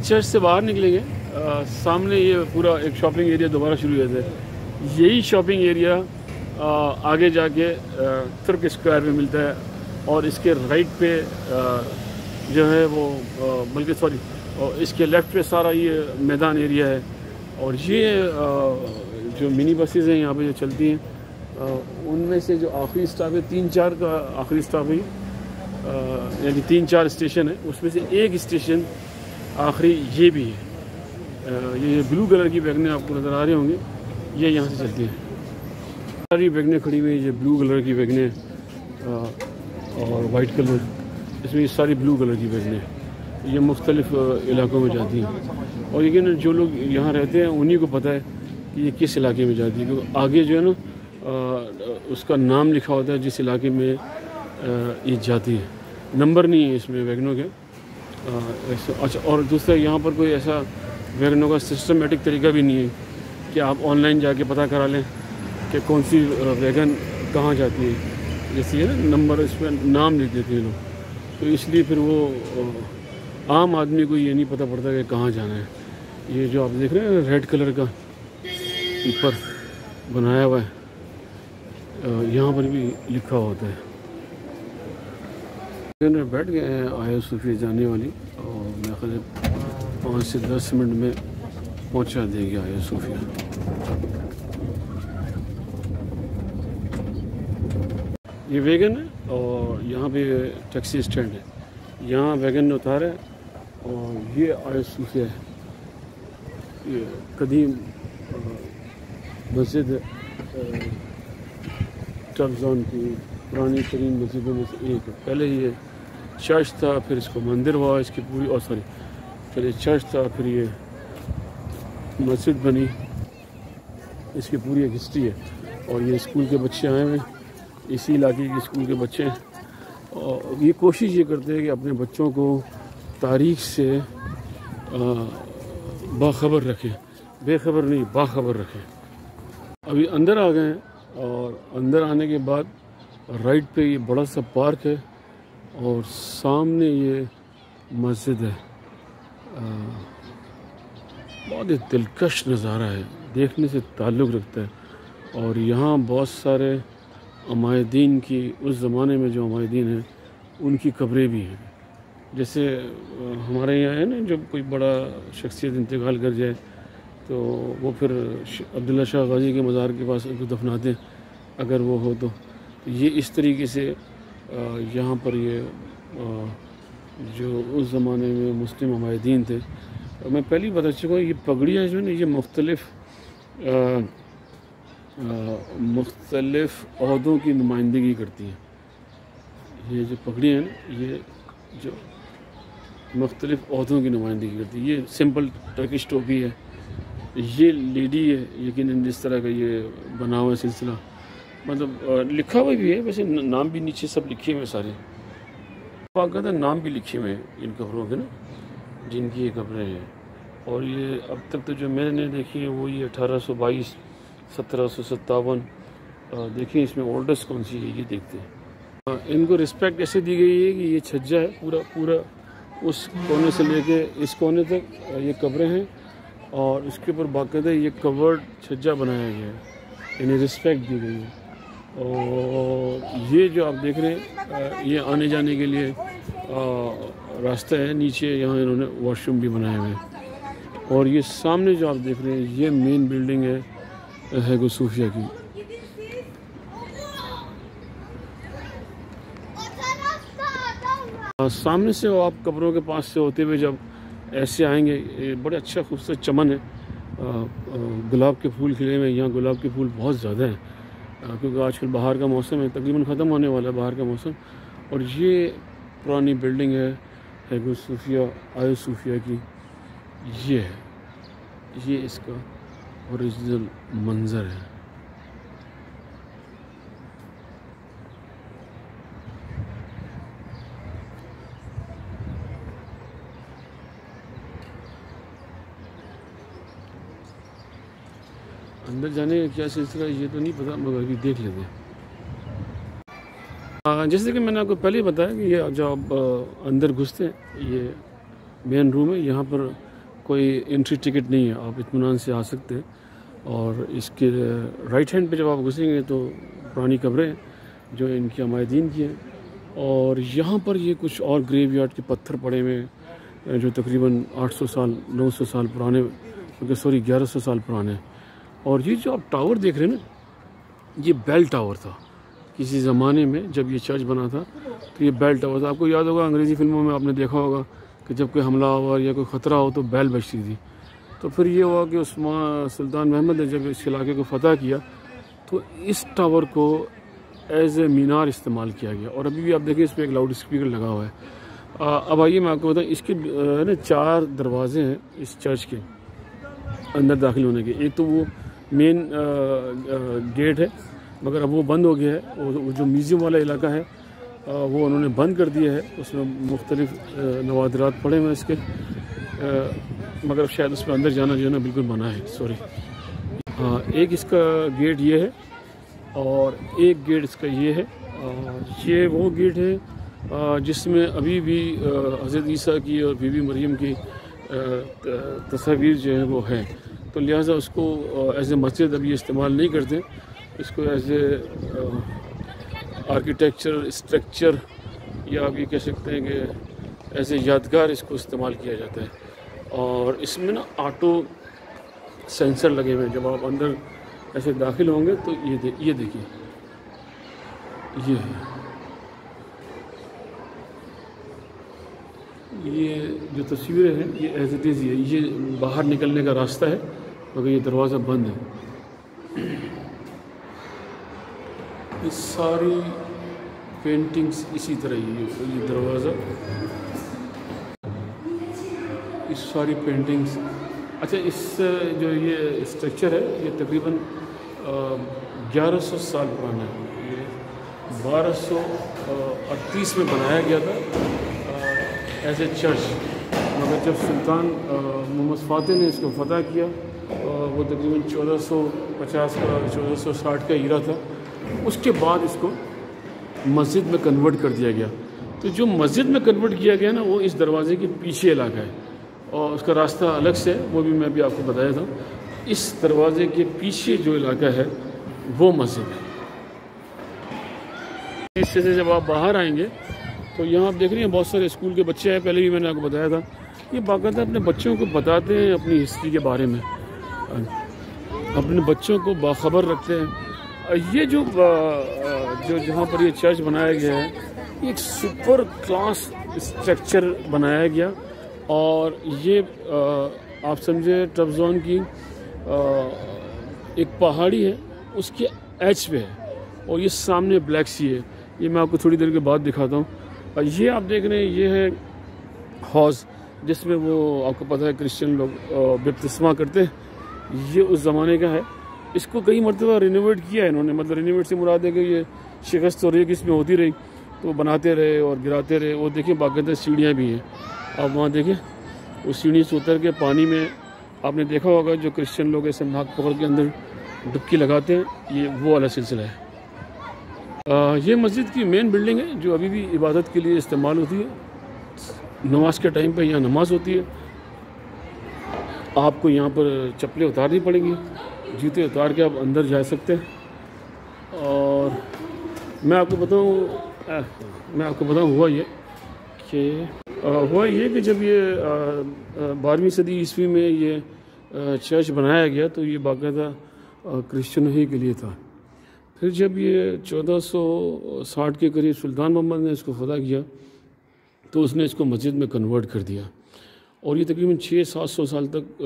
Church سے باہر نکلیں گے سامنے یہ پورا ایک شاپنگ ایریا دوبارہ شروع ہوا ہے. یہی شاپنگ ایریا آگے جا کے ترک اسکوائر میں ملتا ہے اور اس کے رائٹ پہ جو ہے وہ بلکہ سوری اس کے لیفٹ پہ سارا یہ میدان ایریا ہے. اور یہ جو منی بسیز ہیں یہاں پہ جو چلتی ہیں ان میں سے جو آخری اسٹاپ ہے 3-4 کا آخری اسٹاپ ہے یعنی 3-4 اسٹیشن ہے اس میں سے ایک اسٹیشن آخری یہ بھی ہے. یہ بلو کلر کی ویگنیں آپ کو نظر آ رہے ہوں گے یہ یہاں سے چلتی ہیں. ساری ویگنیں کھڑی ہوئی ہیں یہ بلو کلر کی ویگنیں اور وائٹ کلر اس میں یہ ساری بلو کلر کی ویگنیں یہ مختلف علاقوں میں جاتی ہیں. اور لیکن جو لوگ یہاں رہتے ہیں انہی کو پتہ ہے کہ یہ کس علاقے میں جاتی ہے کیونکہ آگے جو ہے نا اس کا نام لکھا ہوتا ہے جس علاقے میں یہ جاتی ہے. نمبر نہیں ہے اس میں ویگنوں کے. اچھا اور دوسرا یہاں پر کوئی ایسا ویگنوں کا سسٹمیٹک طریقہ بھی نہیں ہے کہ آپ آن لائن جا کے پتہ کرا لیں کہ کون سی ویگن کہاں جاتی ہے. جیسے نا نمبر اس پہ نام لکھ دیتے ہیں لوگ تو اس لیے پھر وہ عام آدمی کو یہ نہیں پتہ پڑتا کہ کہاں جانا ہے. یہ جو آپ دیکھ رہے ہیں ریڈ کلر کا اوپر بنایا ہوا ہے یہاں پر بھی لکھا ہوتا ہے. بیٹھ گئے ہیں آیا صوفیہ جانے والی اور میرے خیال 5 سے 10 منٹ میں پہنچا دے گی آیا صوفیہ. یہ ویگن ہے اور یہاں پہ ٹیکسی اسٹینڈ ہے یہاں ویگن اتارا ہے اور یہ آیا صوفیہ ہے. یہ قدیم مسجد ٹربزان کی پرانی ترین مسجدوں میں سے ایک ہے. پہلے یہ چرچ تھا پھر اس کو مندر ہوا اس کی پوری پہلے چرچ تھا پھر یہ مسجد بنی اس کی پوری ایک ہسٹری ہے. اور یہ اسکول کے بچے آئے ہوئے اسی علاقے کے اسکول کے بچے ہیں اور یہ کوشش یہ کرتے ہیں کہ اپنے بچوں کو تاریخ سے باخبر رکھیں. بے خبر نہیں باخبر رکھیں. ابھی اندر آ گئے ہیں اور اندر آنے کے بعد رائٹ پہ یہ بڑا سا پارک ہے اور سامنے یہ مسجد ہے. بہت ہی دلکش نظارہ ہے دیکھنے سے تعلق رکھتا ہے. اور یہاں بہت سارے عمائدین کی اس زمانے میں جو عمائدین ہیں ان کی قبریں بھی ہیں. جیسے ہمارے یہاں ہے نا جب کوئی بڑا شخصیت انتقال کر جائے تو وہ پھر عبداللہ شاہ غازی کے مزار کے پاس ان کو دفناتے ہیں اگر وہ ہو تو. یہ اس طریقے سے یہاں پر یہ جو اس زمانے میں مسلم عمائدین تھے میں پہلی بتا چکا ہوں یہ پگڑیاں جو ہیں نا یہ مختلف عہدوں کی نمائندگی کرتی ہیں. یہ جو پگڑیاں ہیں نا یہ جو مختلف عہدوں کی نمائندگی کرتی ہے. یہ سمپل ٹرکش ٹوپی ہے یہ لیڈی ہے یقیناً اس طرح کا یہ بنا ہوا سلسلہ مطلب لکھا ہوا بھی ہے ویسے نام بھی نیچے سب لکھے ہوئے سارے باقاعدہ نام بھی لکھے ہوئے ہیں ان قبروں کے نا جن کی یہ قبریں ہیں. اور یہ اب تک تو جو میں نے دیکھی ہے وہ یہ 1822 1757 دیکھیں اس میں اولڈسٹ کون سی ہے یہ دیکھتے ہیں. ان کو رسپیکٹ ایسے دی گئی ہے کہ یہ چھجا ہے پورا اس کونے سے لے کے اس کونے تک یہ قبریں ہیں اور اس کے اوپر باقاعدہ یہ کورڈ چھجا بنایا گیا ہے انہیں رسپیکٹ دی گئی ہے. اور یہ جو آپ دیکھ رہے ہیں یہ آنے جانے کے لیے راستہ ہے نیچے یہاں انہوں نے واش روم بھی بنائے ہوئے ہیں. اور یہ سامنے جو آپ دیکھ رہے ہیں یہ مین بلڈنگ ہے ہیگو صوفیہ کی. سامنے سے آپ قبروں کے پاس سے ہوتے ہوئے جب ایسے آئیں گے یہ بڑے اچھا خوبصورت چمن ہے. گلاب کے پھول کھلے ہوئے یہاں گلاب کے پھول بہت زیادہ ہیں کیونکہ آج کل باہر کا موسم ہے تقریباً ختم ہونے والا ہے باہر کا موسم. اور یہ پرانی بلڈنگ ہے ہیگو صوفیہ آیا صوفیہ کی. یہ اس کا اوریجنل منظر ہے. اندر جانے کا کیا سلسلہ ہے یہ تو نہیں پتا مگر ابھی دیکھ لیتے ہیں. جیسے کہ میں نے آپ کو پہلے بتایا کہ یہ جب آپ اندر گھستے ہیں یہ مین روم ہے. یہاں پر کوئی انٹری ٹکٹ نہیں ہے، آپ اطمینان سے آ سکتے ہیں. اور اس کے رائٹ ہینڈ پہ جب آپ گھسیں گے تو پرانی قبریں ہیں جو ان کے عمائدین کی ہیں. اور یہاں پر یہ کچھ اور گریو یارڈ کے پتھر پڑے ہوئے ہیں جو تقریباً 800 سال 900 سال پرانے، 1100 سال پرانے ہیں. اور یہ جو آپ ٹاور دیکھ رہے ہیں نا، یہ بیل ٹاور تھا کسی زمانے میں. جب یہ چرچ بنا تھا تو یہ بیل ٹاور تھا. آپ کو یاد ہوگا انگریزی فلموں میں آپ نے دیکھا ہوگا کہ جب کوئی حملہ ہوا یا کوئی خطرہ ہو تو بیل بجتی تھی. تو پھر یہ ہوا کہ سلطان محمد نے جب اس علاقے کو فتح کیا تو اس ٹاور کو ایز اے مینار استعمال کیا گیا. اور ابھی بھی آپ دیکھیں اس پہ ایک لاؤڈ اسپیکر لگا ہوا ہے. اب آئیے میں آپ کو بتاؤں، اس کے 4 دروازے ہیں اس چرچ کے اندر داخل ہونے کے. ایک تو وہ مین گیٹ ہے مگر اب وہ بند ہو گیا ہے. وہ جو میوزیم والا علاقہ ہے وہ انہوں نے بند کر دیا ہے. اس میں مختلف نوادرات پڑے ہوئے ہیں اس کے، مگر شاید اس میں اندر جانا جو ہے نا بالکل منع ہے. سوری. ایک اس کا گیٹ یہ ہے اور ایک گیٹ اس کا یہ ہے. یہ وہ گیٹ ہے جس میں ابھی بھی حضرت عیسیٰ کی اور بی بی مریم کی تصاویر جو ہے وہ ہیں. تو لہٰذا اس کو ایز اے مسجد ابھی استعمال نہیں کرتے. اس کو ایز اے آرکیٹیکچر اسٹرکچر یا آپ یہ کہہ سکتے ہیں کہ ایز اے یادگار اس کو استعمال کیا جاتا ہے. اور اس میں نا آٹو سینسر لگے ہوئے ہیں. جب آپ اندر ایسے داخل ہوں گے تو یہ دیکھیے، یہ ہے، یہ جو تصویریں ہیں یہ ایز اٹ از یہ باہر نکلنے کا راستہ ہے مگر یہ دروازہ بند ہے. یہ ساری پینٹنگز اسی طرح یہ دروازہ، یہ ساری پینٹنگز. اچھا، اس جو یہ اسٹرکچر ہے یہ تقریباً 1100 سال پرانا ہے. یہ 1238 میں بنایا گیا تھا ایز اے چرچ. مگر جب سلطان محمد فاتح نے اس کو فتح کیا، وہ تقریباً 1450 کا 1460 کا ایرا تھا، اس کے بعد اس کو مسجد میں کنورٹ کر دیا گیا. تو جو مسجد میں کنورٹ کیا گیا نا وہ اس دروازے کے پیچھے علاقہ ہے اور اس کا راستہ الگ سے ہے، وہ بھی میں بھی آپ کو بتایا تھا. اس دروازے کے پیچھے جو علاقہ ہے وہ مسجد ہے. اس سے جب آپ باہر آئیں گے تو یہاں آپ دیکھ رہے ہیں بہت سارے اسکول کے بچے ہیں. پہلے بھی میں نے آپ کو بتایا تھا، یہ باقاعدہ اپنے بچوں کو بتاتے ہیں اپنی ہسٹری کے بارے میں، اپنے بچوں کو باخبر رکھتے ہیں. یہ جو جہاں پر یہ چرچ بنایا گیا ہے یہ ایک سپر کلاس اسٹرکچر بنایا گیا. اور یہ آپ سمجھے ٹرابزون کی ایک پہاڑی ہے، اس کے ایج پہ ہے اور یہ سامنے بلیک سی ہے. یہ میں آپ کو تھوڑی دیر کے بعد دکھاتا ہوں. یہ آپ دیکھ رہے ہیں یہ ہے حوض جس میں وہ آپ کو پتہ ہے کرسچن لوگ بپتسمہ کرتے ہیں. یہ اس زمانے کا ہے. اس کو کئی مرتبہ رینوویٹ کیا ہے انہوں نے. مطلب رینوویٹ سے مراد ہے کہ یہ شکست اور ریگ اس میں ہوتی رہی تو بناتے رہے اور گراتے رہے. وہ دیکھیں باقاعدہ سیڑھیاں بھی ہیں. آپ وہاں دیکھیں اس سیڑھی سے اتر کے پانی میں آپ نے دیکھا ہوگا جو کرسچن لوگ ایسے ناک پکڑ کے اندر ڈبکی لگاتے ہیں، یہ وہ والا سلسلہ ہے. یہ مسجد کی مین بلڈنگ ہے جو ابھی بھی عبادت کے لیے استعمال ہوتی ہے. نماز کے ٹائم پہ یہاں نماز ہوتی ہے. آپ کو یہاں پر چپلیں اتارنی پڑیں گی، جوتے اتار کے آپ اندر جا سکتے ہیں. اور میں آپ کو بتاؤں ہوا یہ کہ جب یہ 12ویں صدی عیسوی میں یہ چرچ بنایا گیا تو یہ باقاعدہ کرسچنوں ہی کے لیے تھا. پھر جب یہ 1460 کے قریب سلطان محمد نے اس کو فتح کیا تو اس نے اس کو مسجد میں کنورٹ کر دیا اور یہ تقریباً 600-700 سال تک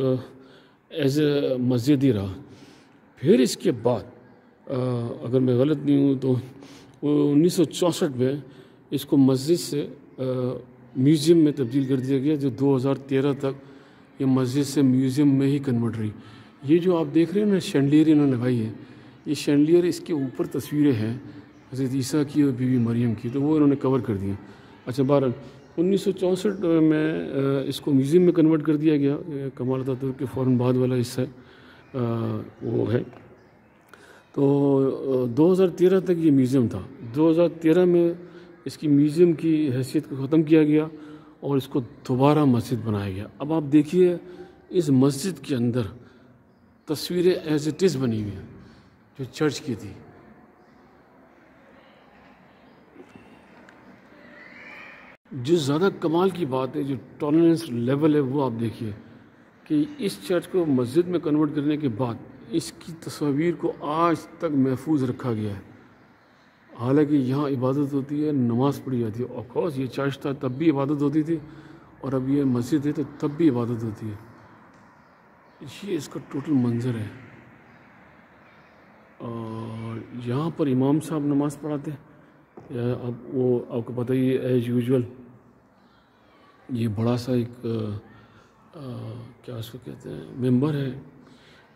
ایز اے مسجد ہی رہا. پھر اس کے بعد اگر میں غلط نہیں ہوں تو 1964 میں اس کو مسجد سے میوزیم میں تبدیل کر دیا گیا، جو 2013 تک یہ مسجد سے میوزیم میں ہی کنورٹ رہی. یہ جو آپ دیکھ رہے ہیں نا شینڈلیئر انہوں نے لگائی ہے، یہ شینڈلیئر اس کے اوپر تصویریں ہیں حضرت عیسیٰ کی اور بی بی مریم کی، تو وہ انہوں نے کور کر دی. اچھا، بہرحال 1964 میں اس کو میوزیم میں کنورٹ کر دیا گیا. کمال اتاترک ترک کے فوراً بعد والا حصہ وہ ہے. تو 2013 تک یہ میوزیم تھا. 2013 میں اس کی میوزیم کی حیثیت کو ختم کیا گیا اور اس کو دوبارہ مسجد بنایا گیا. اب آپ دیکھیے اس مسجد کے اندر تصویریں ایز اٹ از بنی ہوئی ہیں جو چرچ کی تھی. جو زیادہ کمال کی بات ہے، جو ٹالرنس لیول ہے، وہ آپ دیکھیے کہ اس چرچ کو مسجد میں کنورٹ کرنے کے بعد اس کی تصاویر کو آج تک محفوظ رکھا گیا ہے. حالانکہ یہاں عبادت ہوتی ہے، نماز پڑھی جاتی ہے. آف کورس یہ چرچ تھا تب بھی عبادت ہوتی تھی، اور اب یہ مسجد ہے تو تب بھی عبادت ہوتی ہے. یہ اس کا ٹوٹل منظر ہے. اور یہاں پر امام صاحب نماز پڑھاتے ہیں. اب وہ آپ کو پتہ ہی ہے ایز یوزول یہ بڑا سا ایک کیا اس کو کہتے ہیں ممبر ہے.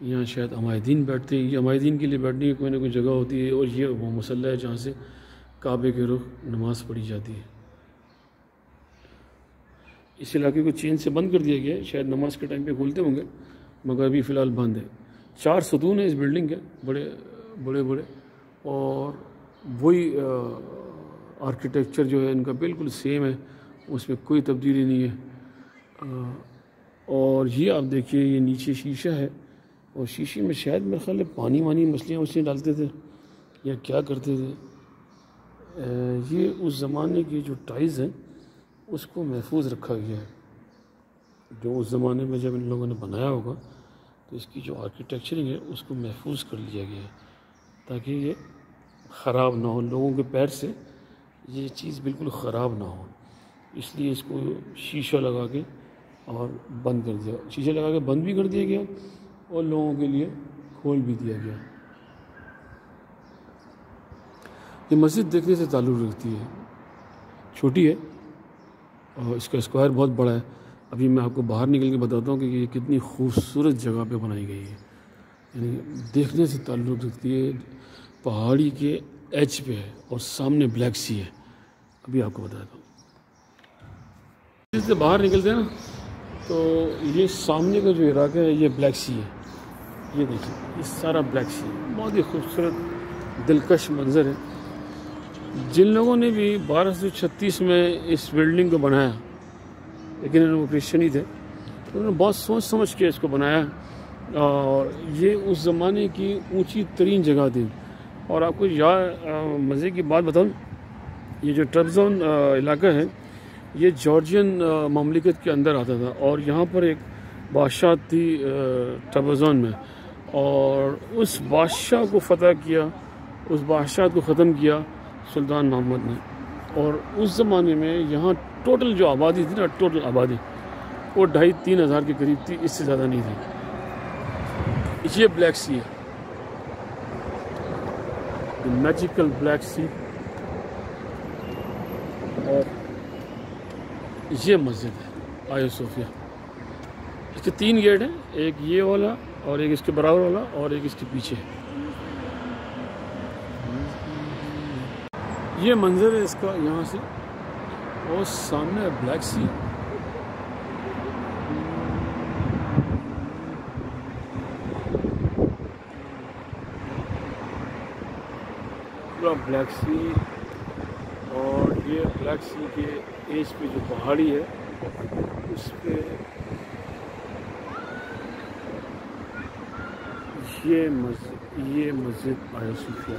یہاں شاید عمائدین بیٹھتے ہیں. یہ عمائدین کے لیے بیٹھنے کی کوئی نہ کوئی جگہ ہوتی ہے. اور یہ وہ مصلی ہے جہاں سے کعبے کے رخ نماز پڑھی جاتی ہے. اس علاقے کو چین سے بند کر دیا گیا ہے. شاید نماز کے ٹائم پہ کھولتے ہوں گے، مگر ابھی فی الحال بند ہے. 4 ستون ہیں اس بلڈنگ کے، بڑے بڑے اور وہی آرکیٹیکچر جو ہے ان کا بالکل سیم ہے، اس میں کوئی تبدیلی نہیں ہے. اور یہ آپ دیکھیے یہ نیچے شیشہ ہے، اور شیشے میں شاید میرے خیال ہے پانی مچھلیاں ڈالتے تھے یا کیا کرتے تھے. یہ اس زمانے کی جو ٹائلز ہیں اس کو محفوظ رکھا گیا ہے، جو اس زمانے میں جب ان لوگوں نے بنایا ہوگا تو اس کی جو آرکیٹیکچرنگ ہے اس کو محفوظ کر لیا گیا ہے تاکہ یہ خراب نہ ہو. لوگوں کے پیر سے یہ چیز بالکل خراب نہ ہو، اس لیے اس کو شیشہ لگا کے اور بند کر دیا. شیشہ لگا کے بند بھی کر دیا گیا اور لوگوں کے لیے کھول بھی دیا گیا. یہ مسجد دیکھنے سے تعلق رکھتی ہے. چھوٹی ہے اور اس کا اسکوائر بہت بڑا ہے. ابھی میں آپ کو باہر نکل کے بتاتا ہوں کہ یہ کتنی خوبصورت جگہ پہ بنائی گئی ہے. یعنی دیکھنے سے تعلق رکھتی ہے. پہاڑی کے ایج پہ ہے اور سامنے بلیک سی ہے. ابھی آپ کو بتاتا ہوں. اس سے باہر نکلتے ہیں نا تو یہ سامنے کا جو علاقہ ہے یہ بلیک سی ہے. یہ دیکھیے یہ سارا بلیک سی ہے. بہت ہی خوبصورت دلکش منظر ہے. جن لوگوں نے بھی 1236 میں اس بلڈنگ کو بنایا، لیکن وہ کرسچن ہی تھے، انہوں نے بہت سوچ سمجھ کے اس کو بنایا. اور یہ اس زمانے کی اونچی ترین جگہ تھی. اور آپ کو مزے کی بات بتاؤں، یہ جو ٹربزون علاقہ ہے یہ جارجین مملکت کے اندر آتا تھا، اور یہاں پر ایک بادشاہ تھی ٹربزون میں، اور اس بادشاہ کو فتح کیا، اس بادشاہ کو ختم کیا سلطان محمد نے. اور اس زمانے میں یہاں ٹوٹل جو آبادی تھی نا، ٹوٹل آبادی وہ 2,500-3 ہزار کے قریب تھی، اس سے زیادہ نہیں تھی. یہ بلیک سی ہے، میجیکل بلیک سی. اور یہ مسجد ہے آیا صوفیہ. اس کے 3 گیٹ ہیں، ایک یہ والا اور ایک اس کے برابر والا اور ایک اس کے پیچھے. یہ منظر ہے اس کا یہاں سے، اور سامنے بلیک سی. پورا بلیک سی. اور یہ بلیک سی کے ایج پہ جو پہاڑی ہے اس پہ یہ مسجد آیا صوفیہ.